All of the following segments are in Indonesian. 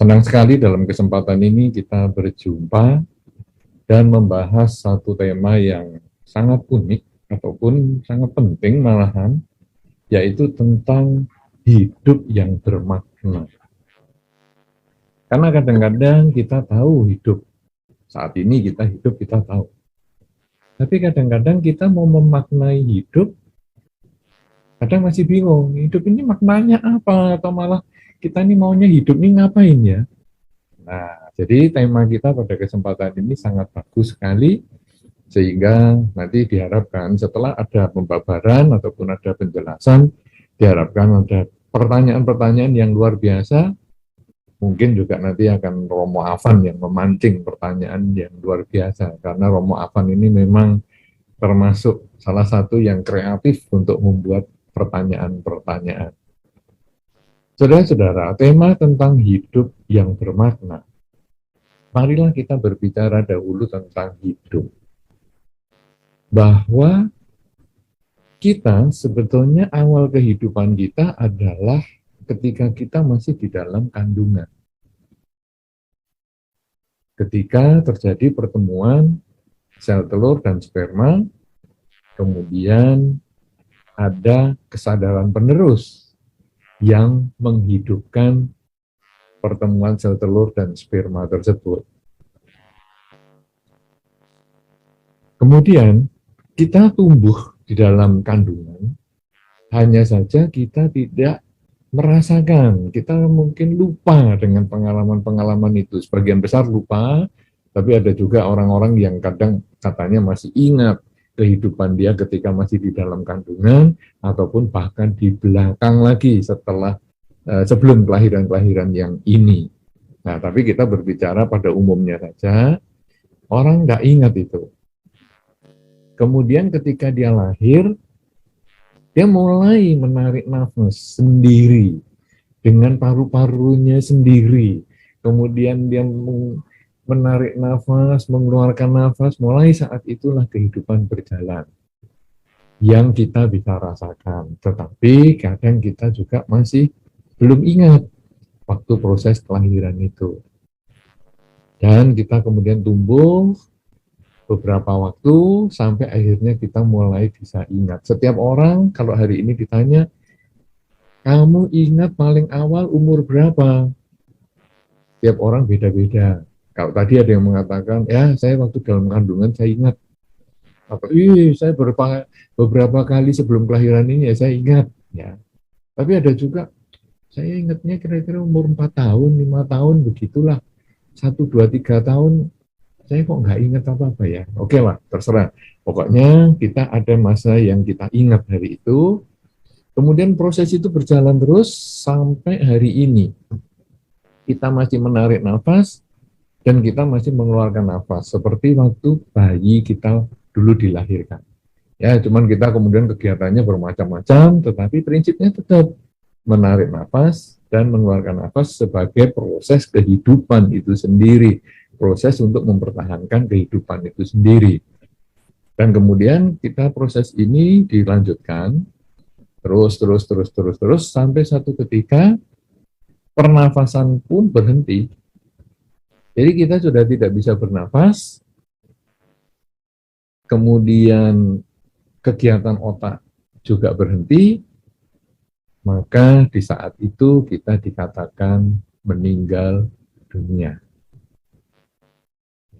Senang sekali dalam kesempatan ini kita berjumpa dan membahas satu tema yang sangat unik ataupun sangat penting malahan, yaitu tentang hidup yang bermakna. Karena kadang-kadang kita tahu hidup, saat ini kita hidup kita tahu. Tapi kadang-kadang kita mau memaknai hidup, kadang masih bingung, hidup ini maknanya apa, atau malah kita ini maunya hidup ini ngapain ya. Nah, jadi tema kita pada kesempatan ini sangat bagus sekali, sehingga nanti diharapkan setelah ada pembabaran ataupun ada penjelasan, diharapkan ada pertanyaan-pertanyaan yang luar biasa, mungkin juga nanti akan Romo Afan yang memancing pertanyaan yang luar biasa, karena Romo Afan ini memang termasuk salah satu yang kreatif untuk membuat pertanyaan-pertanyaan. Saudara-saudara, tema tentang hidup yang bermakna. Marilah kita berbicara dahulu tentang hidup. Bahwa kita sebetulnya awal kehidupan kita adalah ketika kita masih di dalam kandungan. Ketika terjadi pertemuan sel telur dan sperma, kemudian ada kesadaran penerus yang menghidupkan pertemuan sel telur dan sperma tersebut. Kemudian kita tumbuh di dalam kandungan, hanya saja kita tidak merasakan, kita mungkin lupa dengan pengalaman-pengalaman itu. Sebagian besar lupa, tapi ada juga orang-orang yang kadang katanya masih ingat kehidupan dia ketika masih di dalam kandungan, ataupun bahkan di belakang lagi setelah sebelum kelahiran-kelahiran yang ini. Nah, tapi kita berbicara pada umumnya saja, orang nggak ingat itu. Kemudian ketika dia lahir, dia mulai menarik nafas sendiri, dengan paru-parunya sendiri. Kemudian dia menarik nafas, mengeluarkan nafas, mulai saat itulah kehidupan berjalan. Yang kita bisa rasakan. Tetapi kadang kita juga masih belum ingat waktu proses kelahiran itu. Dan kita kemudian tumbuh beberapa waktu sampai akhirnya kita mulai bisa ingat. Setiap orang kalau hari ini ditanya, kamu ingat paling awal umur berapa? Setiap orang beda-beda. Kalau tadi ada yang mengatakan, ya saya waktu dalam kandungan saya ingat. Atau, saya beberapa kali sebelum kelahiran ini ya saya ingat. Ya. Tapi ada juga, saya ingatnya kira-kira umur 4 tahun, 5 tahun, begitulah. 1, 2, 3 tahun, saya kok nggak ingat apa-apa ya. Oke lah, terserah. Pokoknya kita ada masa yang kita ingat hari itu, kemudian proses itu berjalan terus sampai hari ini. Kita masih menarik nafas, dan kita masih mengeluarkan nafas, seperti waktu bayi kita dulu dilahirkan. Ya, cuman kita kemudian kegiatannya bermacam-macam, tetapi prinsipnya tetap menarik nafas dan mengeluarkan nafas sebagai proses kehidupan itu sendiri, proses untuk mempertahankan kehidupan itu sendiri. Dan kemudian kita proses ini dilanjutkan terus sampai satu ketika pernafasan pun berhenti. Jadi kita sudah tidak bisa bernafas, kemudian kegiatan otak juga berhenti, maka di saat itu kita dikatakan meninggal dunia.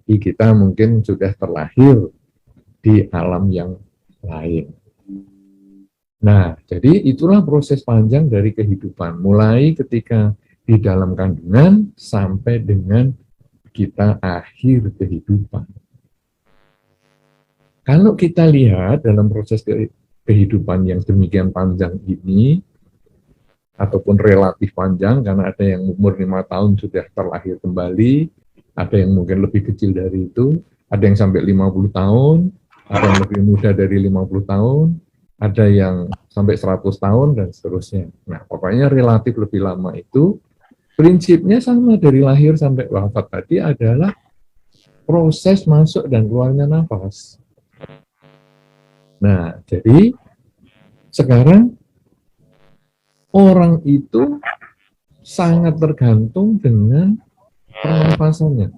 Jadi kita mungkin sudah terlahir di alam yang lain. Nah, jadi itulah proses panjang dari kehidupan, mulai ketika di dalam kandungan sampai dengan kita akhir kehidupan. Kalau kita lihat dalam proses kehidupan yang demikian panjang ini, ataupun relatif panjang, karena ada yang umur 5 tahun sudah terlahir kembali, ada yang mungkin lebih kecil dari itu, ada yang sampai 50 tahun, ada yang lebih muda dari 50 tahun, ada yang sampai 100 tahun, dan seterusnya. Nah, pokoknya relatif lebih lama itu, prinsipnya sama dari lahir sampai wafat tadi adalah proses masuk dan keluarnya nafas. Nah, jadi sekarang orang itu sangat tergantung dengan pernafasannya.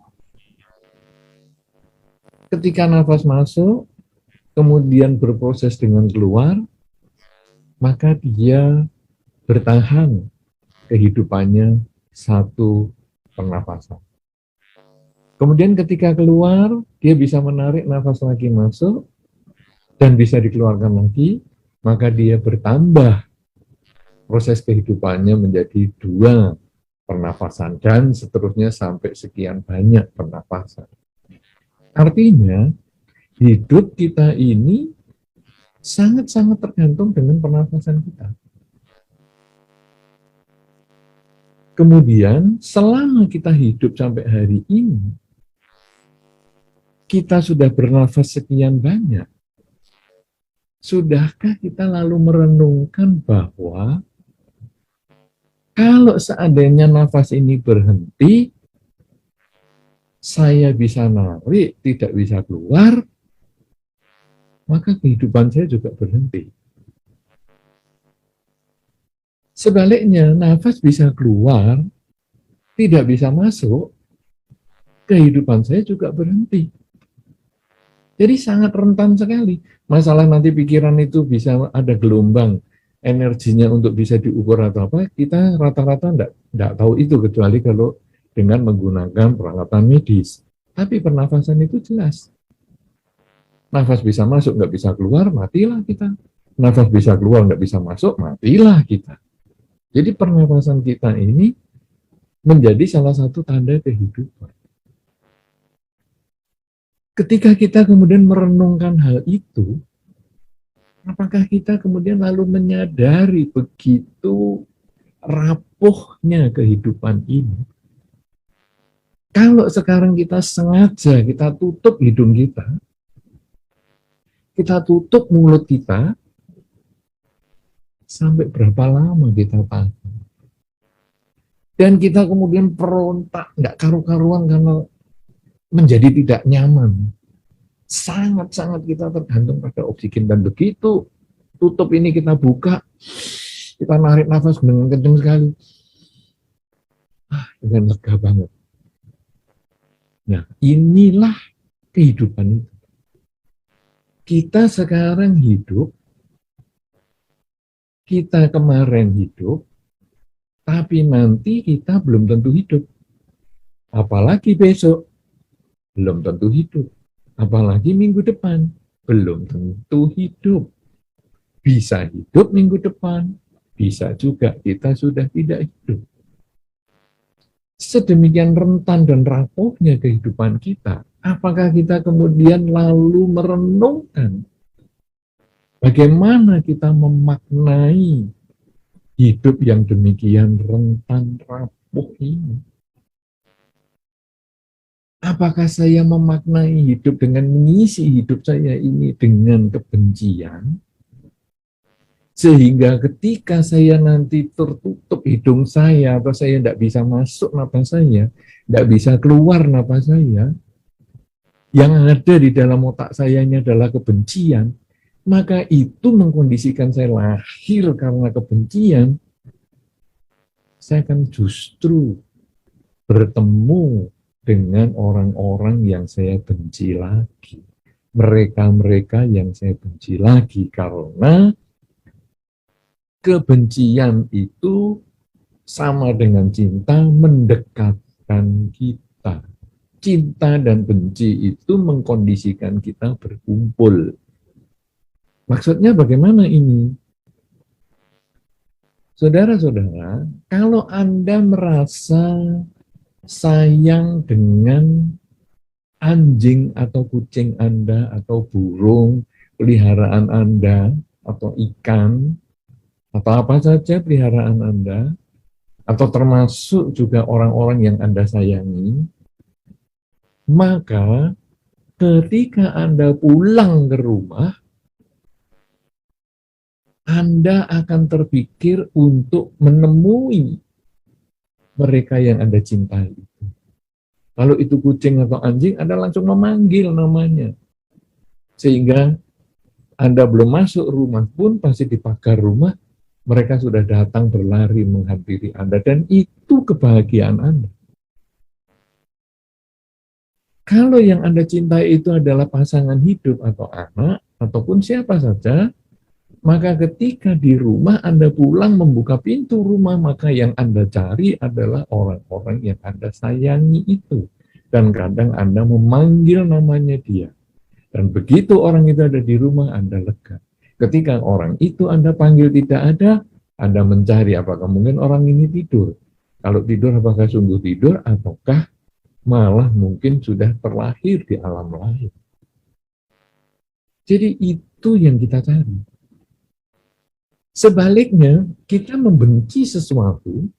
Ketika nafas masuk, kemudian berproses dengan keluar, maka dia bertahan kehidupannya satu pernafasan. Kemudian ketika keluar, dia bisa menarik nafas lagi masuk, dan bisa dikeluarkan lagi, maka dia bertambah proses kehidupannya menjadi 2 pernafasan, dan seterusnya sampai sekian banyak pernafasan. Artinya, hidup kita ini sangat-sangat tergantung dengan pernafasan kita. Kemudian, selama kita hidup sampai hari ini, kita sudah bernafas sekian banyak. Sudahkah kita lalu merenungkan bahwa kalau seandainya nafas ini berhenti, saya bisa narik, tidak bisa keluar, maka kehidupan saya juga berhenti. Sebaliknya, nafas bisa keluar, tidak bisa masuk, kehidupan saya juga berhenti. Jadi sangat rentan sekali. Masalah nanti pikiran itu bisa ada gelombang, energinya untuk bisa diukur atau apa, kita rata-rata enggak tahu itu, kecuali kalau dengan menggunakan peralatan medis. Tapi pernafasan itu jelas. Nafas bisa masuk, nggak bisa keluar, matilah kita. Nafas bisa keluar, nggak bisa masuk, matilah kita. Jadi pernafasan kita ini menjadi salah satu tanda kehidupan. Ketika kita kemudian merenungkan hal itu, apakah kita kemudian lalu menyadari begitu rapuhnya kehidupan ini? Kalau sekarang kita sengaja, kita tutup hidung kita tutup mulut kita, sampai berapa lama kita tahan? Dan kita kemudian berontak, nggak karu-karuan karena menjadi tidak nyaman. Sangat-sangat kita tergantung pada oksigen, dan begitu tutup ini kita buka, kita narik nafas dengan kencang sekali. Dengan lega banget. Nah, inilah kehidupan itu. Kita sekarang hidup, kita kemarin hidup, tapi nanti kita belum tentu hidup. Apalagi besok, belum tentu hidup. Apalagi minggu depan, belum tentu hidup. Bisa hidup minggu depan, bisa juga kita sudah tidak hidup. Sedemikian rentan dan rapuhnya kehidupan kita, apakah kita kemudian lalu merenungkan bagaimana kita memaknai hidup yang demikian rentan rapuh ini? Apakah saya memaknai hidup dengan mengisi hidup saya ini dengan kebencian? Sehingga ketika saya nanti tertutup hidung saya, atau saya tidak bisa masuk napas saya, tidak bisa keluar napas saya, yang ada di dalam otak saya ini adalah kebencian, maka itu mengkondisikan saya lahir karena kebencian, saya akan justru bertemu dengan orang-orang yang saya benci lagi. Mereka-mereka yang saya benci lagi, karena kebencian itu sama dengan cinta, mendekatkan kita. Cinta dan benci itu mengkondisikan kita berkumpul. Maksudnya bagaimana ini? Saudara-saudara, kalau Anda merasa sayang dengan anjing atau kucing Anda, atau burung peliharaan Anda, atau ikan, atau apa saja peliharaan Anda, atau termasuk juga orang-orang yang Anda sayangi, maka ketika Anda pulang ke rumah, Anda akan terpikir untuk menemui mereka yang Anda cintai itu. Kalau itu kucing atau anjing, Anda langsung memanggil namanya. Sehingga Anda belum masuk rumah pun, pasti di pagar rumah, mereka sudah datang berlari menghampiri Anda. Dan itu itu kebahagiaan Anda. Kalau yang Anda cintai itu adalah pasangan hidup atau anak, ataupun siapa saja, maka ketika di rumah Anda pulang membuka pintu rumah, maka yang Anda cari adalah orang-orang yang Anda sayangi itu. Dan kadang Anda memanggil namanya dia. Dan begitu orang itu ada di rumah, Anda lega. Ketika orang itu Anda panggil tidak ada, Anda mencari apakah mungkin orang ini tidur. Kalau tidur, apakah sungguh tidur, ataukah malah mungkin sudah terlahir di alam lain. Jadi itu yang kita cari. Sebaliknya, kita membenci sesuatu,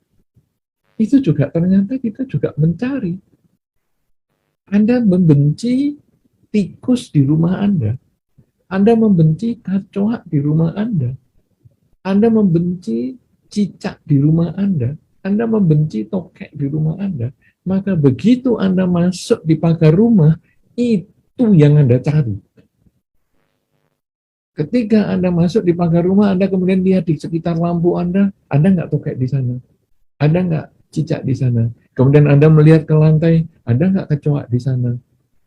itu juga ternyata kita juga mencari. Anda membenci tikus di rumah Anda membenci kecoak di rumah Anda membenci cicak di rumah Anda membenci tokek di rumah Anda. Maka begitu Anda masuk di pagar rumah, itu yang Anda cari. Ketika Anda masuk di pagar rumah, Anda kemudian lihat di sekitar lampu ada nggak tokek di sana? Ada nggak cicak di sana? Kemudian Anda melihat ke lantai, ada nggak kecoak di sana?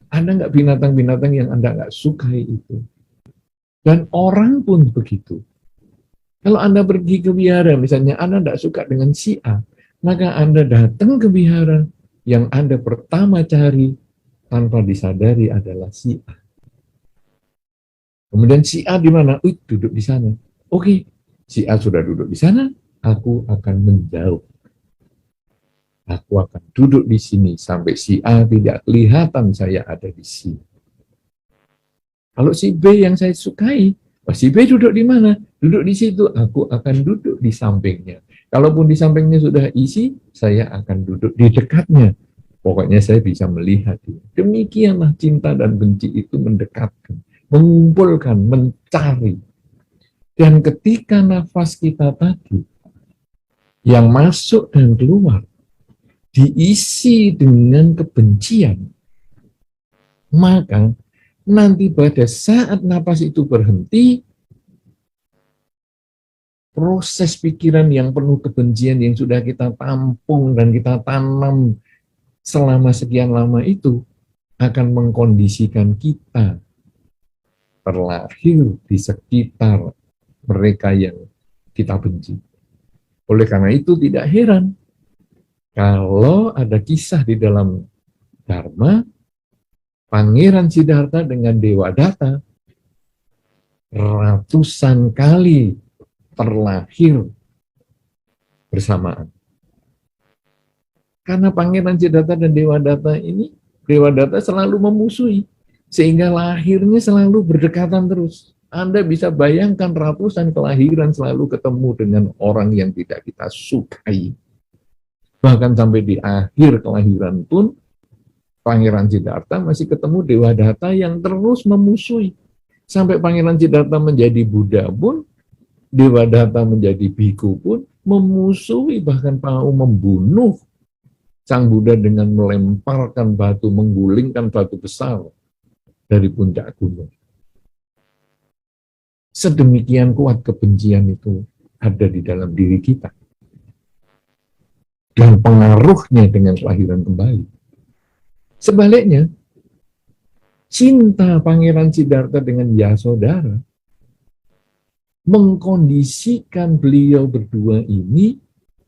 Ada nggak binatang-binatang yang Anda nggak sukai itu? Dan orang pun begitu. Kalau Anda pergi ke wihara, misalnya Anda tidak suka dengan si A, maka Anda datang ke wihara, yang Anda pertama cari tanpa disadari adalah si A. Kemudian si A di mana? Duduk di sana. Oke, si A sudah duduk di sana, aku akan menjauh. Aku akan duduk di sini sampai si A tidak kelihatan saya ada di sini. Kalau si B yang saya sukai, si B duduk di mana? Duduk di situ, aku akan duduk di sampingnya. Kalaupun di sampingnya sudah isi, saya akan duduk di dekatnya. Pokoknya saya bisa melihat dia. Demikianlah cinta dan benci itu mendekatkan, mengumpulkan, mencari. Dan ketika nafas kita tadi, yang masuk dan keluar, diisi dengan kebencian, maka nanti pada saat napas itu berhenti, proses pikiran yang penuh kebencian yang sudah kita tampung dan kita tanam selama sekian lama itu akan mengkondisikan kita terlahir di sekitar mereka yang kita benci. Oleh karena itu tidak heran kalau ada kisah di dalam Dharma, Pangeran Siddhartha dengan Dewa Datta ratusan kali terlahir bersamaan. Karena Pangeran Siddhartha dan Dewa Datta selalu memusuhi, sehingga lahirnya selalu berdekatan terus. Anda bisa bayangkan ratusan kelahiran selalu ketemu dengan orang yang tidak kita sukai. Bahkan sampai di akhir kelahiran pun, Pangeran Siddhartha masih ketemu Dewa Datta yang terus memusuhi. Sampai Pangeran Siddhartha menjadi Buddha pun, Dewa Datta menjadi biku pun, memusuhi, bahkan mau membunuh Sang Buddha dengan melemparkan batu, menggulingkan batu besar dari puncak gunung. Sedemikian kuat kebencian itu ada di dalam diri kita. Dan pengaruhnya dengan kelahiran kembali. Sebaliknya, cinta Pangeran Siddhartha dengan Yasodhara mengkondisikan beliau berdua ini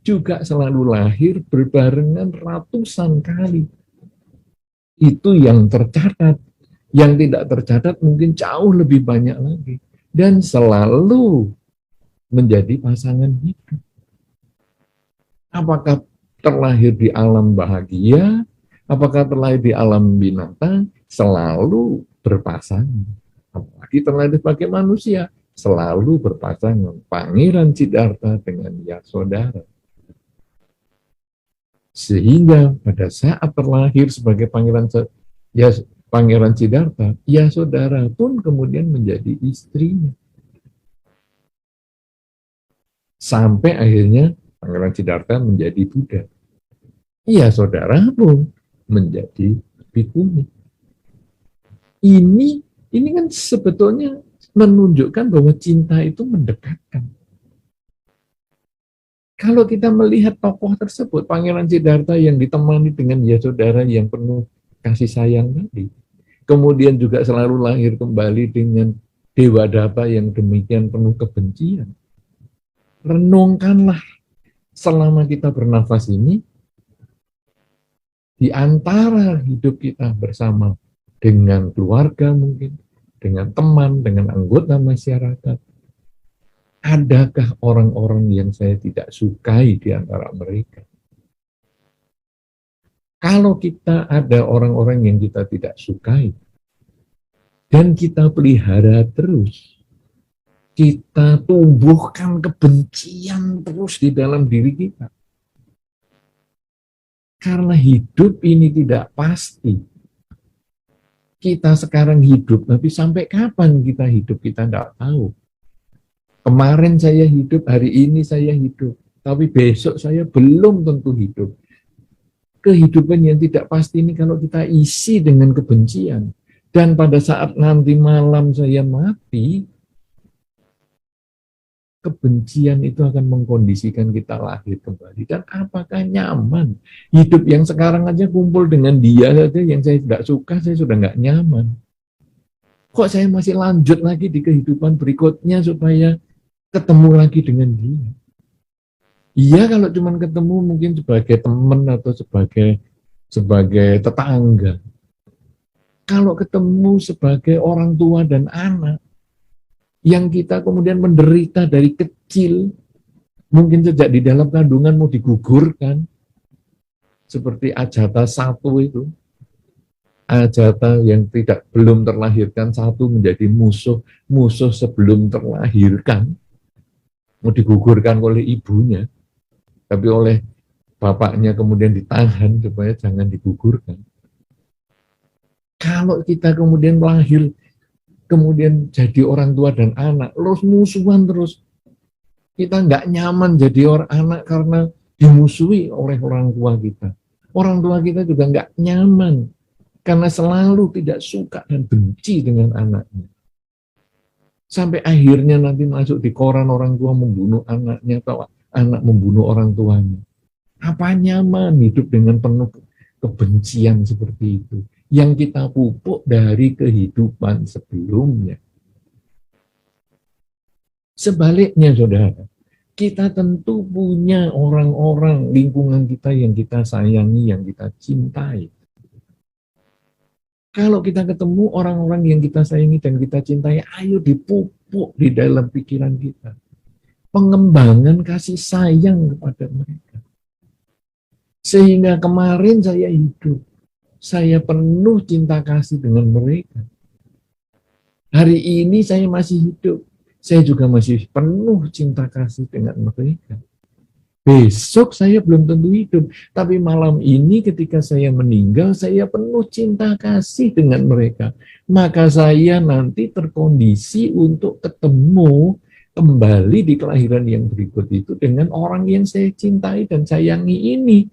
juga selalu lahir berbarengan ratusan kali. Itu yang tercatat. Yang tidak tercatat mungkin jauh lebih banyak lagi. Dan selalu menjadi pasangan hidup. Apakah terlahir di alam bahagia, apakah terlahir di alam binatang, selalu berpasangan. Apalagi terlahir sebagai manusia, selalu berpasangan. Pangeran Siddhartha dengan Yasodhara. Sehingga pada saat terlahir sebagai Pangeran Siddhartha, Yasodhara pun kemudian menjadi istrinya. Sampai akhirnya Pangeran Siddhartha menjadi Buddha. Yasodhara pun menjadi bikuni. Ini kan sebetulnya menunjukkan bahwa cinta itu mendekatkan. Kalau kita melihat tokoh tersebut, Pangeran Siddhartha yang ditemani dengan Yasodhara yang penuh kasih sayang tadi, kemudian juga selalu lahir kembali dengan Dewadata yang demikian penuh kebencian. Renungkanlah selama kita bernafas ini, di antara hidup kita bersama dengan keluarga mungkin, dengan teman, dengan anggota masyarakat, adakah orang-orang yang saya tidak sukai di antara mereka? Kalau kita ada orang-orang yang kita tidak sukai, dan kita pelihara terus, kita tumbuhkan kebencian terus di dalam diri kita. Karena hidup ini tidak pasti. Kita sekarang hidup, tapi sampai kapan kita hidup, kita tidak tahu. Kemarin saya hidup, hari ini saya hidup, tapi besok saya belum tentu hidup. Kehidupan yang tidak pasti ini kalau kita isi dengan kebencian, dan pada saat nanti malam saya mati, kebencian itu akan mengkondisikan kita lahir kembali. Dan apakah nyaman? Hidup yang sekarang aja kumpul dengan dia saja yang saya tidak suka, saya sudah nggak nyaman. Kok saya masih lanjut lagi di kehidupan berikutnya supaya ketemu lagi dengan dia? Iya, kalau cuma ketemu mungkin sebagai teman atau sebagai tetangga. Kalau ketemu sebagai orang tua dan anak, yang kita kemudian menderita dari kecil, mungkin sejak di dalam kandungan mau digugurkan, seperti Ajata satu itu, Ajata yang belum terlahirkan satu menjadi musuh sebelum terlahirkan, mau digugurkan oleh ibunya, tapi oleh bapaknya kemudian ditahan supaya jangan digugurkan. Kalau kita kemudian lahir, kemudian jadi orang tua dan anak, terus musuhan terus, kita nggak nyaman jadi orang anak karena dimusuhi oleh orang tua kita. Orang tua kita juga nggak nyaman karena selalu tidak suka dan benci dengan anaknya. Sampai akhirnya nanti masuk di koran orang tua membunuh anaknya atau anak membunuh orang tuanya. Apa nyaman hidup dengan penuh kebencian seperti itu yang kita pupuk dari kehidupan sebelumnya. Sebaliknya, saudara, kita tentu punya orang-orang lingkungan kita yang kita sayangi, yang kita cintai. Kalau kita ketemu orang-orang yang kita sayangi dan kita cintai, ayo dipupuk di dalam pikiran kita. Pengembangan kasih sayang kepada mereka. Sehingga kemarin saya hidup, saya penuh cinta kasih dengan mereka. Hari ini saya masih hidup, saya juga masih penuh cinta kasih dengan mereka. Besok saya belum tentu hidup, tapi malam ini ketika saya meninggal, saya penuh cinta kasih dengan mereka. Maka saya nanti terkondisi untuk ketemu kembali di kelahiran yang berikut itu dengan orang yang saya cintai dan sayangi ini.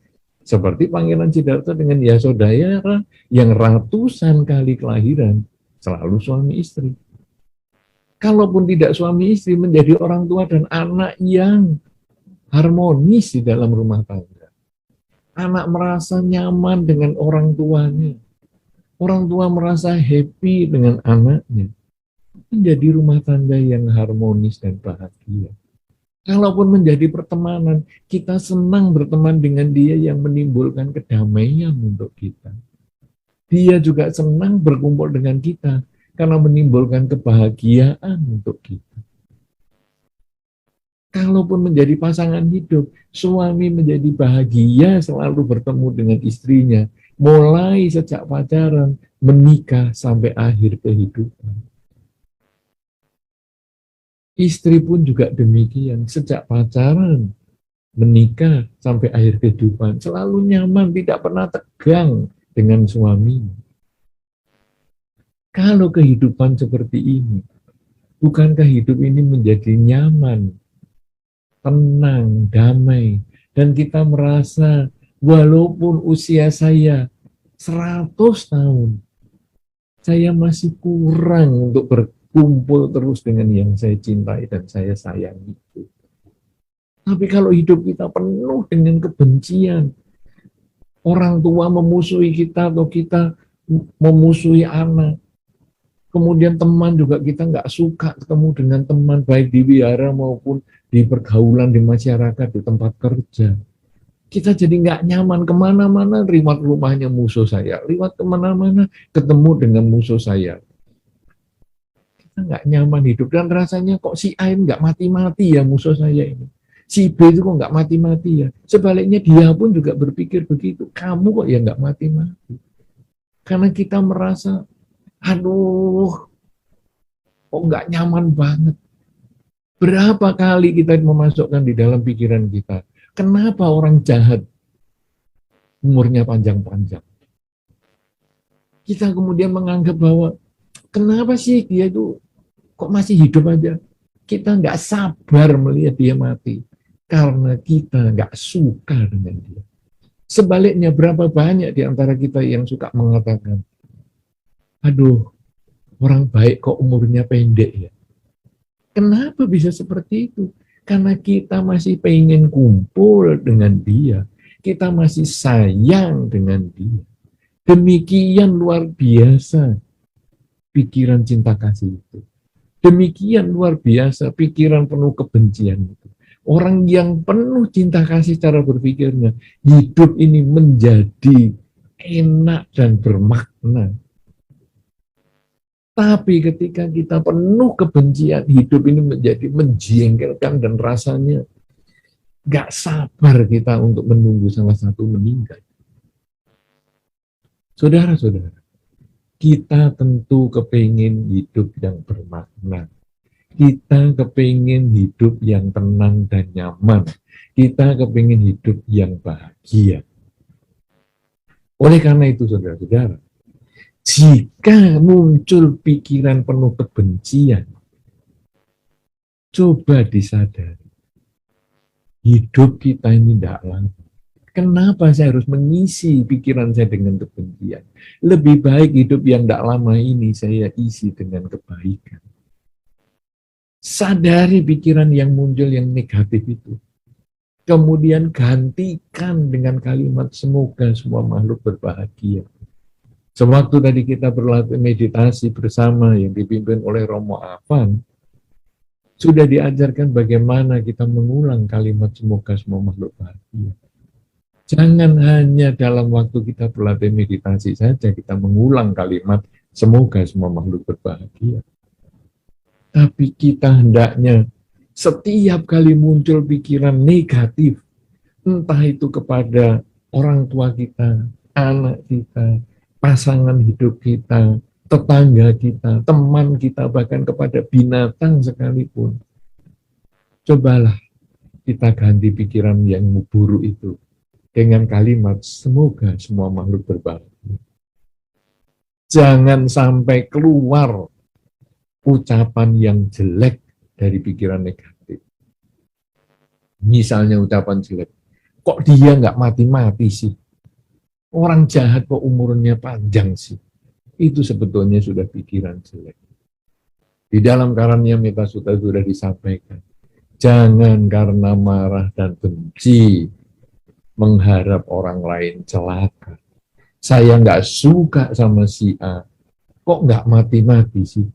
Seperti Pangeran Siddhartha dengan Yasodhara yang ratusan kali kelahiran, selalu suami istri. Kalaupun tidak suami istri, menjadi orang tua dan anak yang harmonis di dalam rumah tangga. Anak merasa nyaman dengan orang tuanya. Orang tua merasa happy dengan anaknya. Menjadi rumah tangga yang harmonis dan bahagia. Kalaupun menjadi pertemanan, kita senang berteman dengan dia yang menimbulkan kedamaian untuk kita. Dia juga senang berkumpul dengan kita karena menimbulkan kebahagiaan untuk kita. Kalaupun menjadi pasangan hidup, suami menjadi bahagia selalu bertemu dengan istrinya, mulai sejak pacaran, menikah sampai akhir kehidupan. Istri pun juga demikian, sejak pacaran, menikah sampai akhir kehidupan, selalu nyaman, tidak pernah tegang dengan suami. Kalau kehidupan seperti ini, bukankah hidup ini menjadi nyaman, tenang, damai, dan kita merasa walaupun usia saya 100 tahun, saya masih kurang untuk berkumpul terus dengan yang saya cintai dan saya sayangi itu. Tapi kalau hidup kita penuh dengan kebencian, orang tua memusuhi kita atau kita memusuhi anak, kemudian teman juga kita nggak suka ketemu dengan teman, baik di wihara maupun di pergaulan di masyarakat, di tempat kerja. Kita jadi nggak nyaman, kemana-mana lewat rumahnya musuh saya, lewat kemana-mana ketemu dengan musuh saya. Kita nggak nyaman hidup, dan rasanya kok si A nggak mati-mati ya musuh saya ini. Si B itu kok nggak mati-mati ya. Sebaliknya dia pun juga berpikir begitu. Kamu kok ya nggak mati-mati. Karena kita merasa, aduh, kok nggak nyaman banget. Berapa kali kita memasukkan di dalam pikiran kita, kenapa orang jahat umurnya panjang-panjang? Kita kemudian menganggap bahwa, kenapa sih dia itu kok masih hidup aja? Kita nggak sabar melihat dia mati, karena kita nggak suka dengan dia. Sebaliknya, berapa banyak di antara kita yang suka mengatakan, aduh, orang baik kok umurnya pendek ya. Kenapa bisa seperti itu? Karena kita masih pengen kumpul dengan dia. Kita masih sayang dengan dia. Demikian luar biasa pikiran cinta kasih itu. Demikian luar biasa pikiran penuh kebencian itu. Orang yang penuh cinta kasih cara berpikirnya, hidup ini menjadi enak dan bermakna. Tapi ketika kita penuh kebencian, hidup ini menjadi menjengkelkan dan rasanya gak sabar kita untuk menunggu salah satu meninggal. Saudara-saudara, kita tentu kepingin hidup yang bermakna. Kita kepingin hidup yang tenang dan nyaman. Kita kepingin hidup yang bahagia. Oleh karena itu, saudara-saudara, jika muncul pikiran penuh kebencian, coba disadari, hidup kita ini tidak lama. Kenapa saya harus mengisi pikiran saya dengan kebencian? Lebih baik hidup yang tidak lama ini saya isi dengan kebaikan. Sadari pikiran yang muncul yang negatif itu. Kemudian gantikan dengan kalimat semoga semua makhluk berbahagia. Sewaktu tadi kita berlatih meditasi bersama yang dipimpin oleh Romo Afan, sudah diajarkan bagaimana kita mengulang kalimat semoga semua makhluk bahagia. Jangan hanya dalam waktu kita berlatih meditasi saja kita mengulang kalimat semoga semua makhluk berbahagia. Tapi kita hendaknya setiap kali muncul pikiran negatif, entah itu kepada orang tua kita, anak kita, pasangan hidup kita, tetangga kita, teman kita, bahkan kepada binatang sekalipun. Cobalah kita ganti pikiran yang buruk itu dengan kalimat semoga semua makhluk berbahagia. Jangan sampai keluar ucapan yang jelek dari pikiran negatif. Misalnya ucapan jelek, kok dia nggak mati-mati sih? Orang jahat kok umurnya panjang sih? Itu sebetulnya sudah pikiran jelek. Di dalam Karunia Metta Sutta sudah disampaikan, jangan karena marah dan benci mengharap orang lain celaka. Saya nggak suka sama si A, kok nggak mati-mati sih?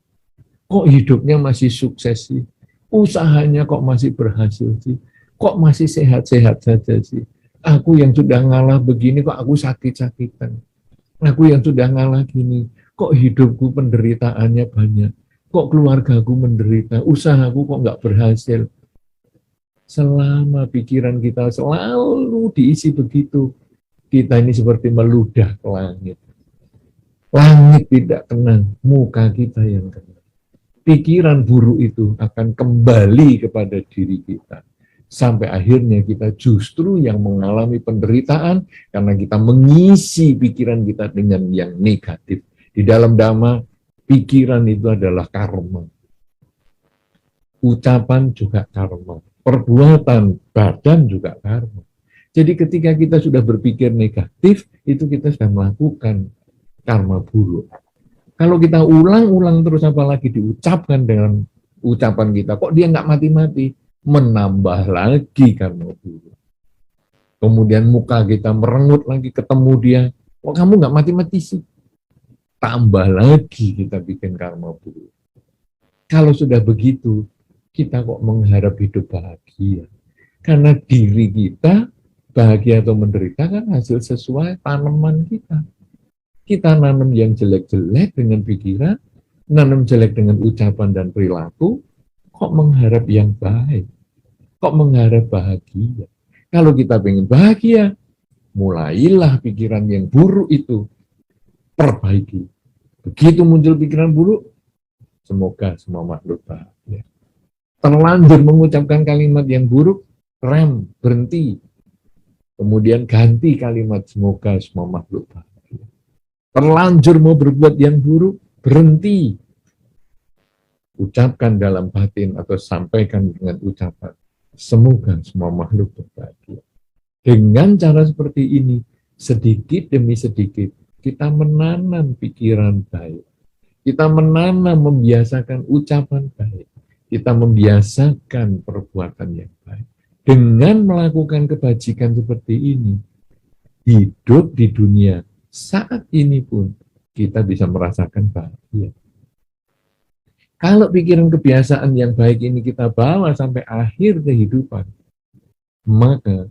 Kok hidupnya masih sukses sih? Usahanya kok masih berhasil sih? Kok masih sehat-sehat saja sih? Aku yang sudah ngalah begini kok aku sakit-sakitan. Aku yang sudah ngalah gini, kok hidupku penderitaannya banyak. Kok keluargaku menderita, usahaku kok nggak berhasil. Selama pikiran kita selalu diisi begitu, kita ini seperti meludah ke langit. Langit tidak tenang, muka kita yang tenang. Pikiran buruk itu akan kembali kepada diri kita. Sampai akhirnya kita justru yang mengalami penderitaan karena kita mengisi pikiran kita dengan yang negatif. Di dalam Dhamma, pikiran itu adalah karma. Ucapan juga karma. Perbuatan badan juga karma. Jadi ketika kita sudah berpikir negatif, itu kita sudah melakukan karma buruk. Kalau kita ulang-ulang terus apalagi diucapkan dengan ucapan kita, kok dia nggak mati-mati? menambah lagi karma buruk. Kemudian muka kita merengut lagi, ketemu dia, kok kamu nggak mati-mati sih? Tambah lagi kita bikin karma buruk. Kalau sudah begitu, kita kok mengharap hidup bahagia? Karena diri kita bahagia atau menderita kan hasil sesuai tanaman kita. Kita nanam yang jelek-jelek dengan pikiran, nanam jelek dengan ucapan dan perilaku, kok mengharap yang baik? Kok mengharap bahagia? Kalau kita ingin bahagia, mulailah pikiran yang buruk itu, perbaiki. Begitu muncul pikiran buruk, semoga semua makhluk bahagia. Terlanjur mengucapkan kalimat yang buruk, rem, berhenti. Kemudian ganti kalimat, semoga semua makhluk bahagia. Terlanjur mau berbuat yang buruk, berhenti. Ucapkan dalam batin atau sampaikan dengan ucapan, semoga semua makhluk bahagia. Dengan cara seperti ini, sedikit demi sedikit, kita menanam pikiran baik. Kita menanam, membiasakan ucapan baik. Kita membiasakan perbuatan yang baik. Dengan melakukan kebajikan seperti ini, hidup di dunia saat ini pun kita bisa merasakan bahagia. Kalau pikiran kebiasaan yang baik ini kita bawa sampai akhir kehidupan, maka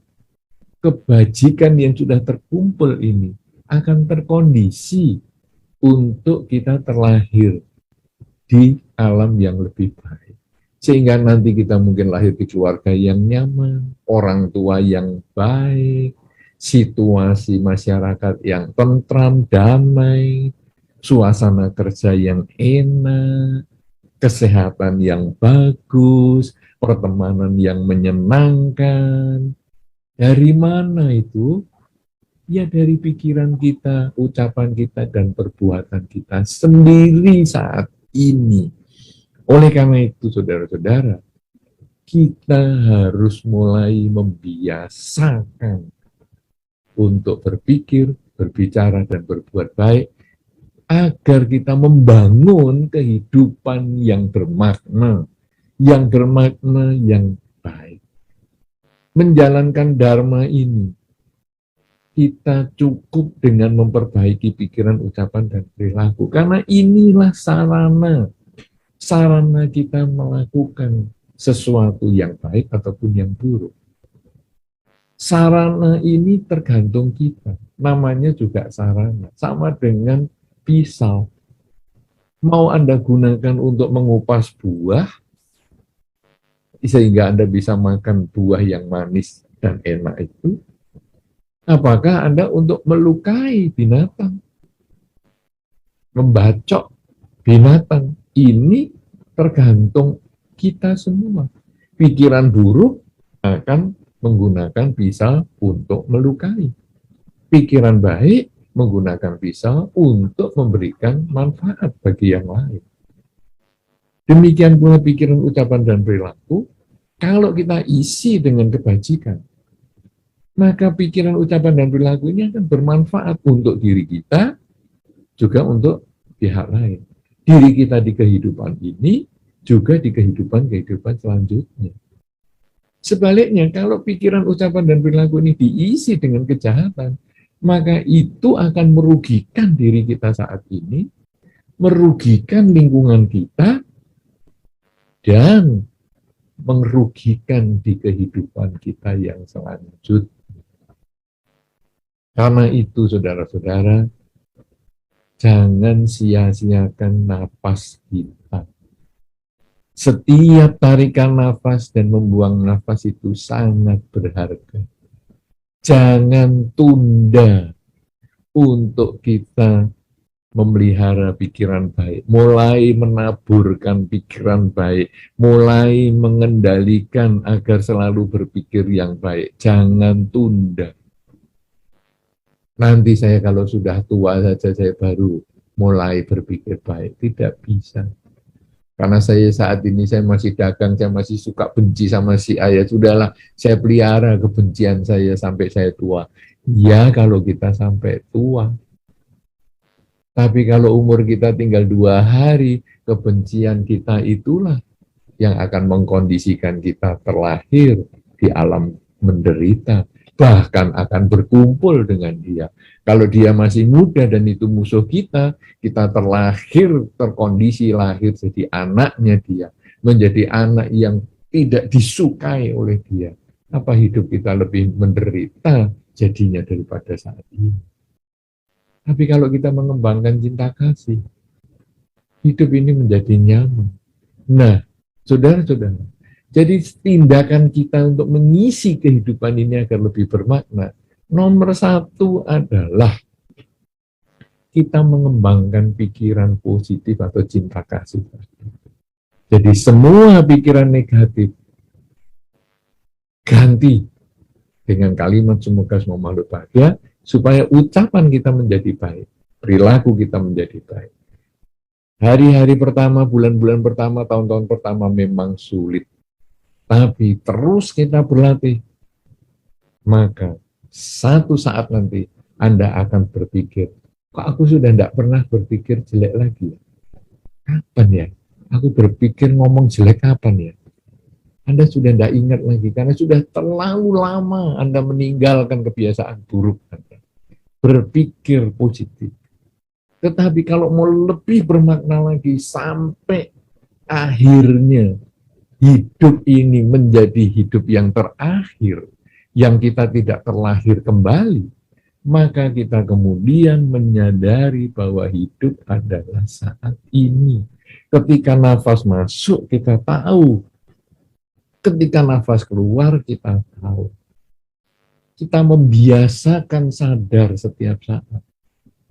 kebajikan yang sudah terkumpul ini akan terkondisi untuk kita terlahir di alam yang lebih baik. Sehingga nanti kita mungkin lahir di keluarga yang nyaman, orang tua yang baik, situasi masyarakat yang tentram, damai, suasana kerja yang enak, kesehatan yang bagus, pertemanan yang menyenangkan. Dari mana itu? Ya dari pikiran kita, ucapan kita, dan perbuatan kita sendiri saat ini. Oleh karena itu, saudara-saudara, kita harus mulai membiasakan untuk berpikir, berbicara, dan berbuat baik, agar kita membangun kehidupan yang bermakna, yang baik. Menjalankan dharma ini, kita cukup dengan memperbaiki pikiran, ucapan, dan perilaku. Karena inilah sarana kita melakukan sesuatu yang baik ataupun yang buruk. Sarana ini tergantung kita. Namanya juga sarana. Sama dengan pisau. Mau Anda gunakan untuk mengupas buah, sehingga Anda bisa makan buah yang manis dan enak itu, apakah Anda untuk melukai binatang, membacok binatang? Ini tergantung kita semua. Pikiran buruk akan menggunakan pisau untuk melukai. Pikiran baik menggunakan pisau untuk memberikan manfaat bagi yang lain. Demikian pula pikiran, ucapan, dan perilaku, kalau kita isi dengan kebajikan, maka pikiran, ucapan, dan perilaku ini akan bermanfaat untuk diri kita, juga untuk pihak lain. Diri kita di kehidupan ini, juga di kehidupan selanjutnya. Sebaliknya, kalau pikiran, ucapan, dan perilaku ini diisi dengan kejahatan, maka itu akan merugikan diri kita saat ini, merugikan lingkungan kita, dan merugikan di kehidupan kita yang selanjutnya. Karena itu, saudara-saudara, jangan sia-siakan napas kita. Setiap tarikan nafas dan membuang nafas itu sangat berharga. Jangan tunda untuk kita memelihara pikiran baik, mulai menaburkan pikiran baik, mulai mengendalikan agar selalu berpikir yang baik. Jangan tunda. Nanti saya kalau sudah tua saja saya baru mulai berpikir baik. Tidak bisa. Karena saya saat ini saya masih dagang, saya masih suka benci sama si ayah. Sudahlah, saya pelihara kebencian saya sampai saya tua. Ya kalau kita sampai tua. Tapi kalau umur kita tinggal 2 hari, kebencian kita itulah yang akan mengkondisikan kita terlahir di alam menderita, bahkan akan berkumpul dengan dia. Kalau dia masih muda dan itu musuh kita terlahir, terkondisi lahir jadi anaknya dia, menjadi anak yang tidak disukai oleh dia. Apa hidup kita lebih menderita jadinya daripada saat ini? Tapi kalau kita mengembangkan cinta kasih, hidup ini menjadi nyaman. Nah, saudara-saudara, jadi tindakan kita untuk mengisi kehidupan ini agar lebih bermakna, nomor satu adalah kita mengembangkan pikiran positif atau cinta kasih. Jadi semua pikiran negatif ganti dengan kalimat semoga semua makhluk bahagia, supaya ucapan kita menjadi baik, perilaku kita menjadi baik. Hari-hari pertama, bulan-bulan pertama, tahun-tahun pertama memang sulit. Tapi terus kita berlatih, maka satu saat nanti Anda akan berpikir, kok aku sudah tidak pernah berpikir jelek lagi? Kapan ya? Aku berpikir ngomong jelek kapan ya? Anda sudah tidak ingat lagi, karena sudah terlalu lama Anda meninggalkan kebiasaan buruk Anda. Berpikir positif. Tetapi kalau mau lebih bermakna lagi, sampai akhirnya hidup ini menjadi hidup yang terakhir, yang kita tidak terlahir kembali, maka kita kemudian menyadari bahwa hidup adalah saat ini. Ketika nafas masuk, kita tahu. Ketika nafas keluar, kita tahu. Kita membiasakan sadar setiap saat.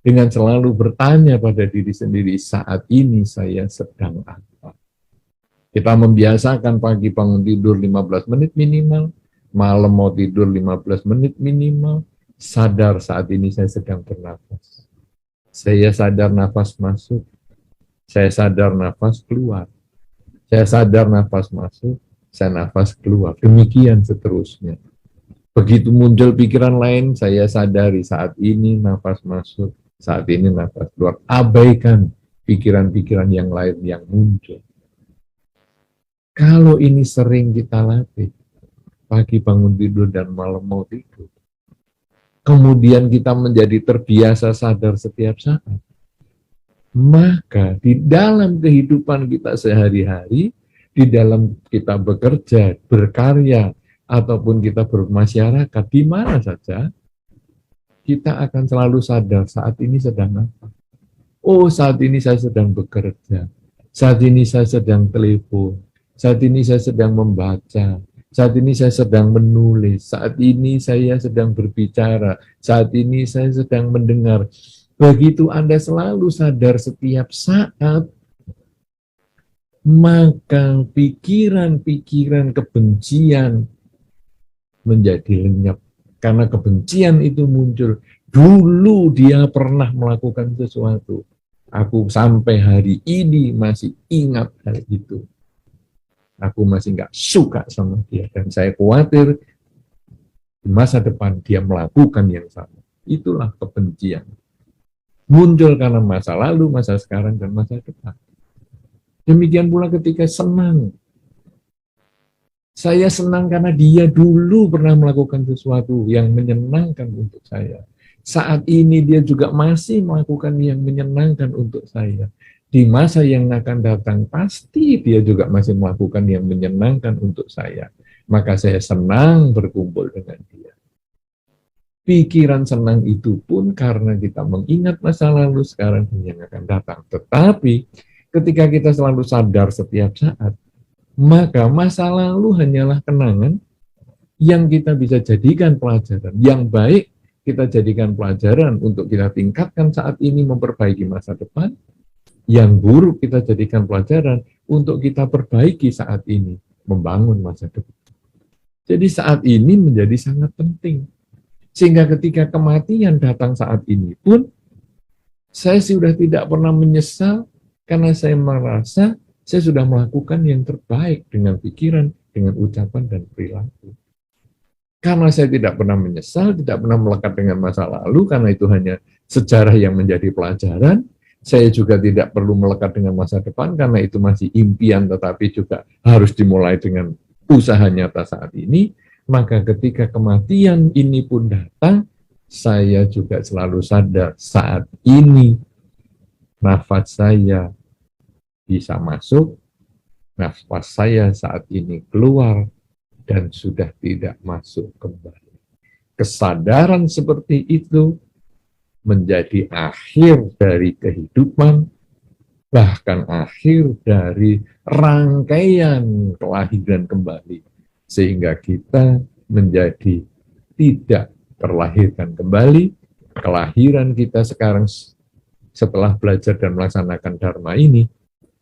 Dengan selalu bertanya pada diri sendiri, saat ini saya sedang apa? Kita membiasakan pagi bangun tidur 15 menit minimal, malam mau tidur 15 menit minimal, sadar saat ini saya sedang bernafas. Saya sadar nafas masuk, saya sadar nafas keluar. Saya sadar nafas masuk, saya nafas keluar. Demikian seterusnya. Begitu muncul pikiran lain, saya sadari saat ini nafas masuk, saat ini nafas keluar. Abaikan pikiran-pikiran yang lain yang muncul. Kalau ini sering kita latih, pagi bangun tidur dan malam mau tidur, kemudian kita menjadi terbiasa sadar setiap saat, maka di dalam kehidupan kita sehari-hari, di dalam kita bekerja, berkarya, ataupun kita bermasyarakat, di mana saja, kita akan selalu sadar saat ini sedang apa. Oh, saat ini saya sedang bekerja, saat ini saya sedang telepon, saat ini saya sedang membaca, saat ini saya sedang menulis, saat ini saya sedang berbicara, saat ini saya sedang mendengar. Begitu Anda selalu sadar setiap saat, maka pikiran-pikiran kebencian menjadi lenyap. Karena kebencian itu muncul. Dulu dia pernah melakukan sesuatu. Aku sampai hari ini masih ingat hal itu. Aku masih nggak suka sama dia. Dan saya khawatir di masa depan dia melakukan yang sama. Itulah kebencian. Muncul karena masa lalu, masa sekarang, dan masa depan. Demikian pula ketika senang. Saya senang karena dia dulu pernah melakukan sesuatu yang menyenangkan untuk saya. Saat ini dia juga masih melakukan yang menyenangkan untuk saya. Di masa yang akan datang, pasti dia juga masih melakukan yang menyenangkan untuk saya. Maka saya senang berkumpul dengan dia. Pikiran senang itu pun karena kita mengingat masa lalu, sekarang dan yang akan datang. Tetapi ketika kita selalu sadar setiap saat, maka masa lalu hanyalah kenangan yang kita bisa jadikan pelajaran. Yang baik kita jadikan pelajaran untuk kita tingkatkan saat ini memperbaiki masa depan. Yang buruk kita jadikan pelajaran untuk kita perbaiki saat ini membangun masa depan. Jadi saat ini menjadi sangat penting. Sehingga ketika kematian datang saat ini pun, saya sudah tidak pernah menyesal karena saya merasa saya sudah melakukan yang terbaik dengan pikiran, dengan ucapan, dan perilaku. Karena saya tidak pernah menyesal, tidak pernah melekat dengan masa lalu, karena itu hanya sejarah yang menjadi pelajaran, Saya juga tidak perlu melekat dengan masa depan karena itu masih impian, tetapi juga harus dimulai dengan usaha nyata saat ini. Maka ketika kematian ini pun datang, saya juga selalu sadar saat ini nafas saya bisa masuk, nafas saya saat ini keluar, dan sudah tidak masuk kembali. Kesadaran seperti itu menjadi akhir dari kehidupan, bahkan akhir dari rangkaian kelahiran kembali, sehingga kita menjadi tidak terlahirkan kembali. Kelahiran kita sekarang setelah belajar dan melaksanakan Dharma ini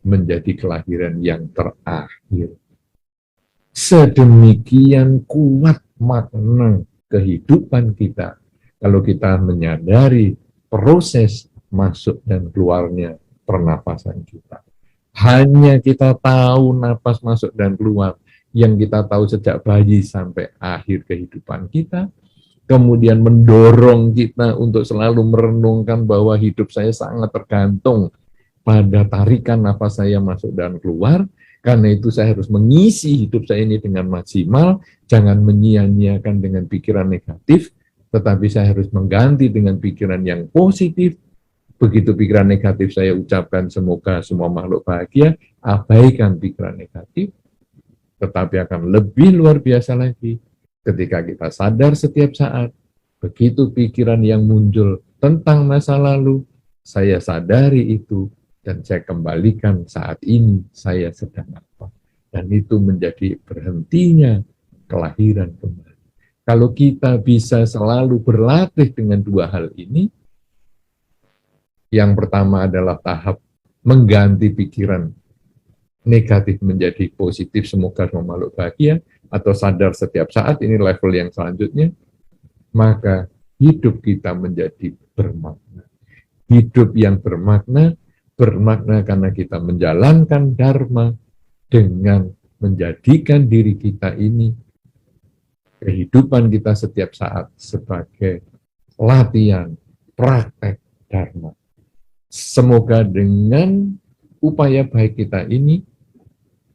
menjadi kelahiran yang terakhir. Sedemikian kuat makna kehidupan kita kalau kita menyadari proses masuk dan keluarnya pernapasan kita. Hanya kita tahu napas masuk dan keluar, yang kita tahu sejak bayi sampai akhir kehidupan kita, kemudian mendorong kita untuk selalu merenungkan bahwa hidup saya sangat tergantung pada tarikan nafas saya masuk dan keluar. Karena itu saya harus mengisi hidup saya ini dengan maksimal, jangan menyia-nyiakan dengan pikiran negatif, tetapi saya harus mengganti dengan pikiran yang positif. Begitu pikiran negatif saya ucapkan semoga semua makhluk bahagia, abaikan pikiran negatif, tetapi akan lebih luar biasa lagi ketika kita sadar setiap saat, begitu pikiran yang muncul tentang masa lalu, saya sadari itu, dan saya kembalikan saat ini saya sedang apa. Dan itu menjadi berhentinya kelahiran kembali. Kalau kita bisa selalu berlatih dengan dua hal ini, yang pertama adalah tahap mengganti pikiran negatif menjadi positif, semoga semua makhluk bahagia, atau sadar setiap saat, ini level yang selanjutnya, maka hidup kita menjadi bermakna. Hidup yang bermakna karena kita menjalankan Dharma dengan menjadikan diri kita ini, kehidupan kita setiap saat sebagai latihan, praktek Dharma. Semoga dengan upaya baik kita ini,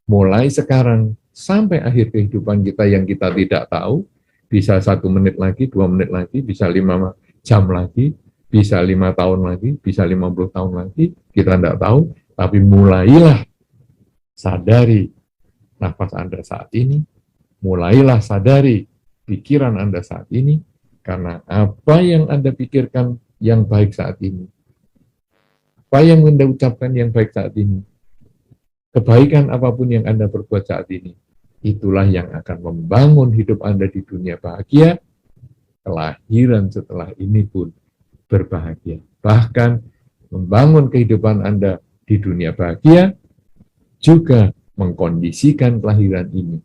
mulai sekarang sampai akhir kehidupan kita yang kita tidak tahu, bisa 1 menit lagi, 2 menit lagi, bisa 5 jam lagi, bisa 5 tahun lagi, bisa 50 tahun lagi, kita tidak tahu, tapi mulailah sadari nafas Anda saat ini, mulailah sadari pikiran Anda saat ini, karena apa yang Anda pikirkan yang baik saat ini, apa yang Anda ucapkan yang baik saat ini, kebaikan apapun yang Anda perbuat saat ini, itulah yang akan membangun hidup Anda di dunia bahagia, kelahiran setelah ini pun berbahagia. Bahkan membangun kehidupan Anda di dunia bahagia, juga mengkondisikan kelahiran ini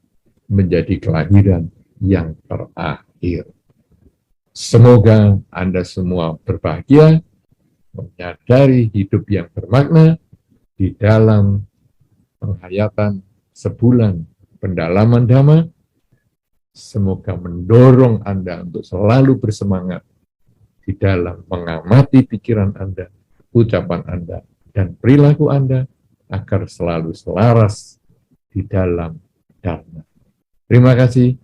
menjadi kelahiran yang terakhir. Semoga Anda semua berbahagia, menyadari hidup yang bermakna di dalam penghayatan sebulan pendalaman Dhamma. Semoga mendorong Anda untuk selalu bersemangat di dalam mengamati pikiran Anda, ucapan Anda, dan perilaku Anda agar selalu selaras di dalam Dharma. Terima kasih.